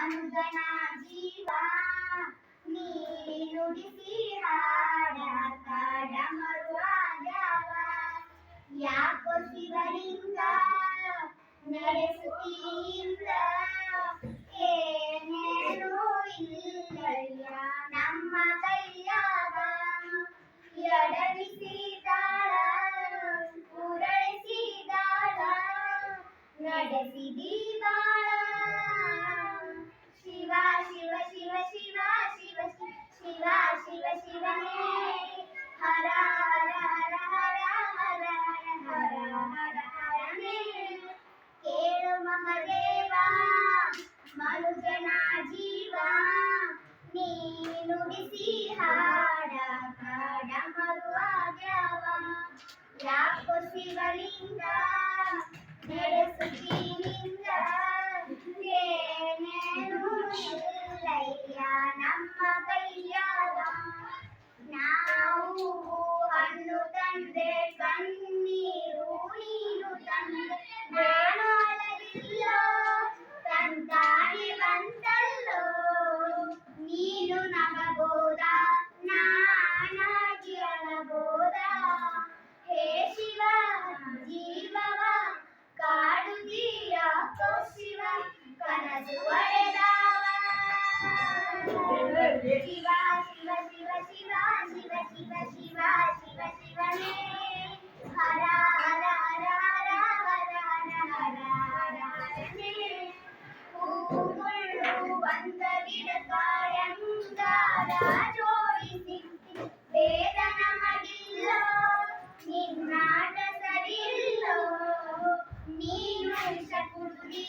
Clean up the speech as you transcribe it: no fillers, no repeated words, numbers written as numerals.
ಮನುಜನ ಜೀವ ನೀನುಡಿಸಿ ಹಾಡಾಕ ಡಮರುವಾದ್ಯಾವ ಯಾಕೋ ಶಿವಲಿಂಗ ನಡೆಸುತ್ತೀಂದ್ರ ಏನೇನು ಇಲ್ಲಯ್ಯ ನಮ್ಮ ಕೈಯಾಗ ಎಡವಿಸಿದಾಳ ಉರಳಿಸಿದಾಳ ನಡೆಸಿದಿ ಬಾಳ ಶಿವ ಶಿವ ಶಿವ ಶಿವ ಶಿವ ಶಿವ ಶಿವ ಶಿವನೇ ಹರ ಹರ ಹರ ಹರ ಹರ ಹರ ಹರ ಹರನೇ ಕೇಳು ಮಹದೇವ ಮನುಜನ ಜೀವ ನೀನುಡಿಸಿ ಹಾಡಾಕ ಡಮರುವಾದ್ಯಾವ ಯಾಕೋ ಶಿವಲಿಂಗ ನಡೆಸುತ್ತೀನಿಂಗ ಏನೇನು ಇಲ್ಲಯ್ಯ ನಮ್ಮ ಕೈಯಾಗ ನಾವು ಹಣ್ಣು ತಂದೆ ಕಣ್ಣೀರು ನೀರು ತಂದೆ ನಾನು ಅಳಲಿಲ್ಲೋ ತಂತಾನೆ ಬಂತಲ್ಲೋ ನೀನು ನಗಬೋದ ನಾನಾಗಿ ಅಳಬೋದ ಹೇ ಶಿವ ಜೀವವ ಕಾಡುತ್ತೀಯಾಕೋ ಶಿವ ಕನಸು ಒಡೆದಾವ ಶಿವ ಶಿವ ಶಿವ ಶಿವ ಶಿವ ಶಿವ ಶಿವ ಶಿವ ಶಿವನೇ ಹರ ಹರ ಹರ ಹರ ಹರ ಹರ ಹರ ಹರ ಹರನೇ ಹೂವುಳ್ಳು ಬಂದ ಗಿಡಕ ಎಂಗಾರ ಜೋಡಿಸಿ ವೇದ ನಮಗಿಲ್ಲೋ ನಿನ್ನಾಟ ಸರಿಯಿಲ್ಲೋ ನೀನು ವಿಷ ಕುಡಿ